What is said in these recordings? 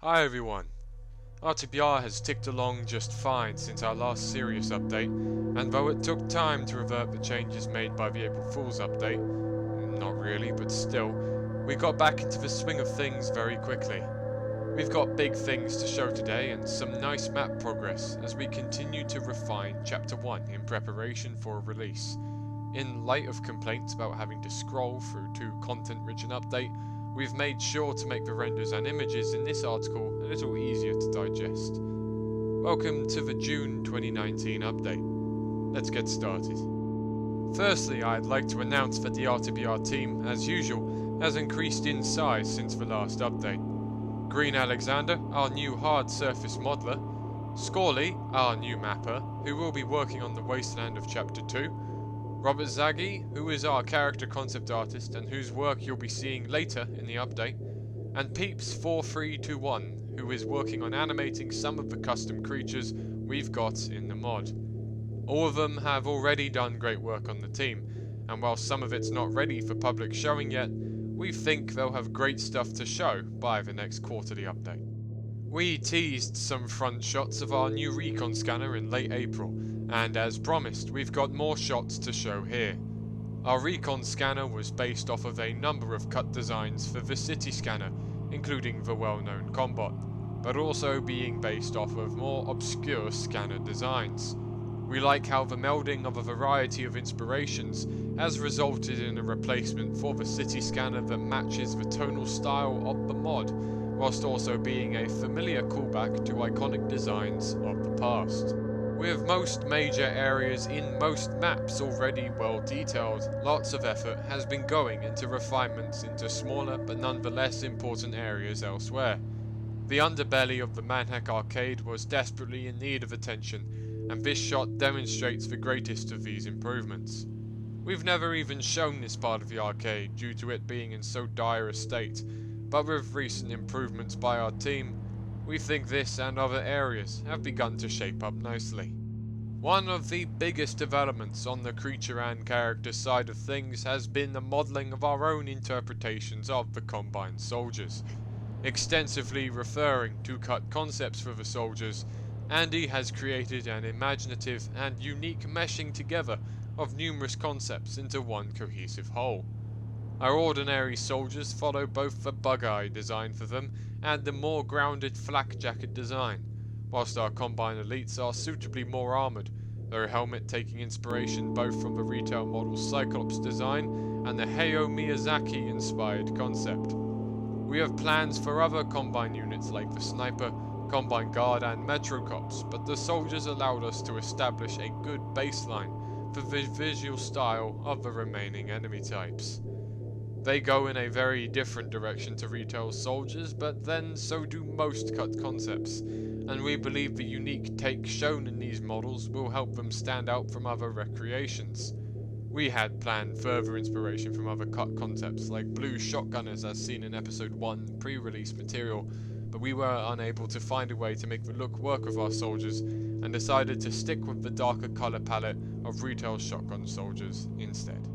Hi everyone. RTBR has ticked along just fine since our last serious update, and though it took time to revert the changes made by the April Fool's update, not really, but still, we got back into the swing of things very quickly. We've got big things to show today and some nice map progress as we continue to refine Chapter 1 in preparation for a release. In light of complaints about having to scroll through too content-rich an update, we've made sure to make the renders and images in this article a little easier to digest. Welcome to the June 2019 update. Let's get started. Firstly, I'd like to announce that the RTBR team, as usual, has increased in size since the last update. Green Alexander, our new hard surface modeler, Scorley, our new mapper, who will be working on the Wasteland of Chapter 2, Robert Zaghi, who is our character concept artist and whose work you'll be seeing later in the update, and Peeps4321, who is working on animating some of the custom creatures we've got in the mod. All of them have already done great work on the team, and while some of it's not ready for public showing yet, we think they'll have great stuff to show by the next quarterly update. We teased some front shots of our new Recon Scanner in late April, and as promised, we've got more shots to show here. Our Recon Scanner was based off of a number of cut designs for the City Scanner, including the well-known Combot, but also being based off of more obscure scanner designs. We like how the melding of a variety of inspirations has resulted in a replacement for the City Scanner that matches the tonal style of the mod, whilst also being a familiar callback to iconic designs of the past. With most major areas in most maps already well detailed, lots of effort has been going into refinements into smaller but nonetheless important areas elsewhere. The underbelly of the Manhack arcade was desperately in need of attention, and this shot demonstrates the greatest of these improvements. We've never even shown this part of the arcade due to it being in so dire a state, but with recent improvements by our team, we think this and other areas have begun to shape up nicely. One of the biggest developments on the creature and character side of things has been the modelling of our own interpretations of the Combine soldiers. Extensively referring to cut concepts for the soldiers, Andy has created an imaginative and unique meshing together of numerous concepts into one cohesive whole. Our ordinary soldiers follow both the bug-eye design for them and the more grounded flak jacket design, whilst our Combine elites are suitably more armoured, their helmet taking inspiration both from the retail model Cyclops design and the Hayao Miyazaki inspired concept. We have plans for other Combine units like the Sniper, Combine Guard and Metro Cops, but the soldiers allowed us to establish a good baseline for the visual style of the remaining enemy types. They go in a very different direction to retail soldiers, but then so do most cut concepts, and we believe the unique take shown in these models will help them stand out from other recreations. We had planned further inspiration from other cut concepts like blue shotgunners as seen in episode 1 pre-release material, but we were unable to find a way to make the look work with our soldiers and decided to stick with the darker colour palette of retail shotgun soldiers instead.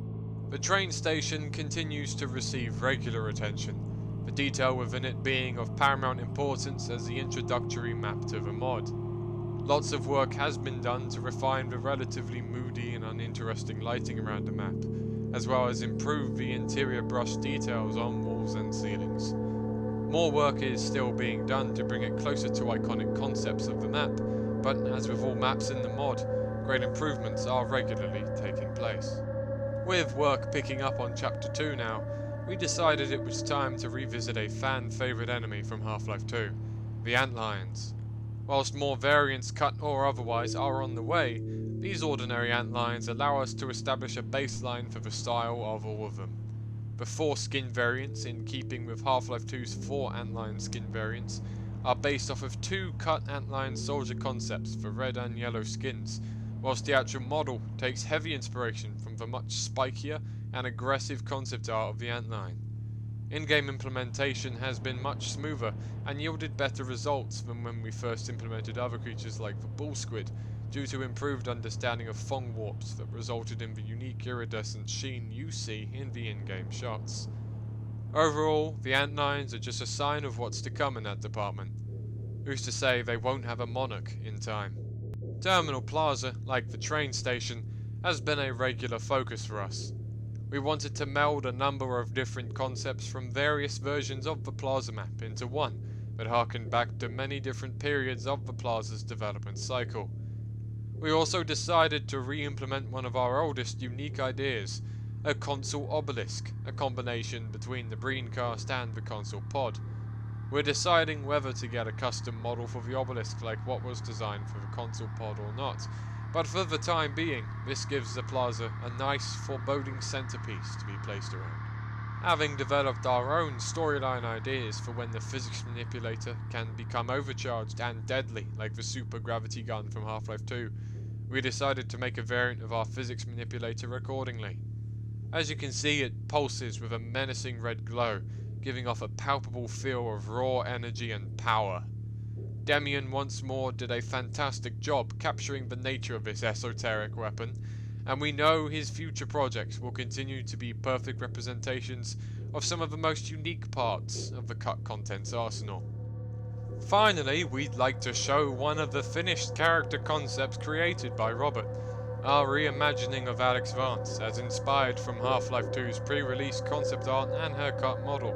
The train station continues to receive regular attention, the detail within it being of paramount importance as the introductory map to the mod. Lots of work has been done to refine the relatively moody and uninteresting lighting around the map, as well as improve the interior brush details on walls and ceilings. More work is still being done to bring it closer to iconic concepts of the map, but as with all maps in the mod, great improvements are regularly taking place. With work picking up on Chapter 2 now, we decided it was time to revisit a fan favourite enemy from Half-Life 2, the Antlions. Whilst more variants, cut or otherwise, are on the way, these ordinary Antlions allow us to establish a baseline for the style of all of them. The 4 skin variants, in keeping with Half-Life 2's 4 Antlion skin variants, are based off of 2 cut Antlion soldier concepts for red and yellow skins, whilst the actual model takes heavy inspiration from the much spikier and aggressive concept art of the Antlion. In-game implementation has been much smoother and yielded better results than when we first implemented other creatures like the bull squid, due to improved understanding of Fong warps that resulted in the unique iridescent sheen you see in the in-game shots. Overall, the Antlions are just a sign of what's to come in that department. Who's to say they won't have a monarch in time? Terminal Plaza, like the train station, has been a regular focus for us. We wanted to meld a number of different concepts from various versions of the Plaza map into one that harkened back to many different periods of the Plaza's development cycle. We also decided to re-implement one of our oldest unique ideas, a console obelisk, a combination between the Breencast and the console pod. We're deciding whether to get a custom model for the obelisk like what was designed for the console pod or not, but for the time being, this gives the Plaza a nice, foreboding centerpiece to be placed around. Having developed our own storyline ideas for when the physics manipulator can become overcharged and deadly like the super gravity gun from Half-Life 2, we decided to make a variant of our physics manipulator accordingly. As you can see, it pulses with a menacing red glow, giving off a palpable feel of raw energy and power. Demian once more did a fantastic job capturing the nature of this esoteric weapon, and we know his future projects will continue to be perfect representations of some of the most unique parts of the cut contents arsenal. Finally, we'd like to show one of the finished character concepts created by Robert, our reimagining of Alex Vance, as inspired from Half-Life 2's pre-release concept art and her cut model.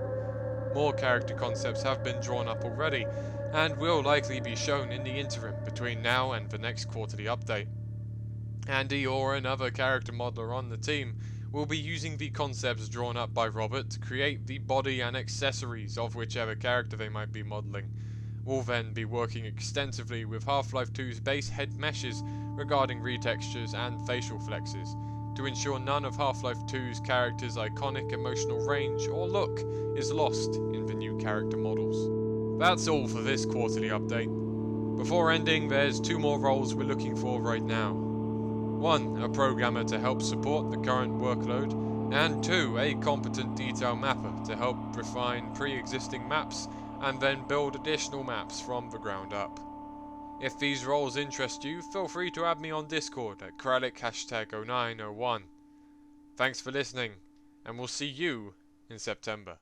More character concepts have been drawn up already, and will likely be shown in the interim between now and the next quarterly update. Andy or another character modeler on the team will be using the concepts drawn up by Robert to create the body and accessories of whichever character they might be modeling. We'll then be working extensively with Half-Life 2's base head meshes regarding retextures and facial flexes, to ensure none of Half-Life 2's characters' iconic emotional range or look is lost in the new character models. That's all for this quarterly update. Before ending, there's 2 more roles we're looking for right now. 1, a programmer to help support the current workload, and 2, a competent detail mapper to help refine pre-existing maps and then build additional maps from the ground up. If these roles interest you, feel free to add me on Discord at Kralik#0901. Thanks for listening, and we'll see you in September.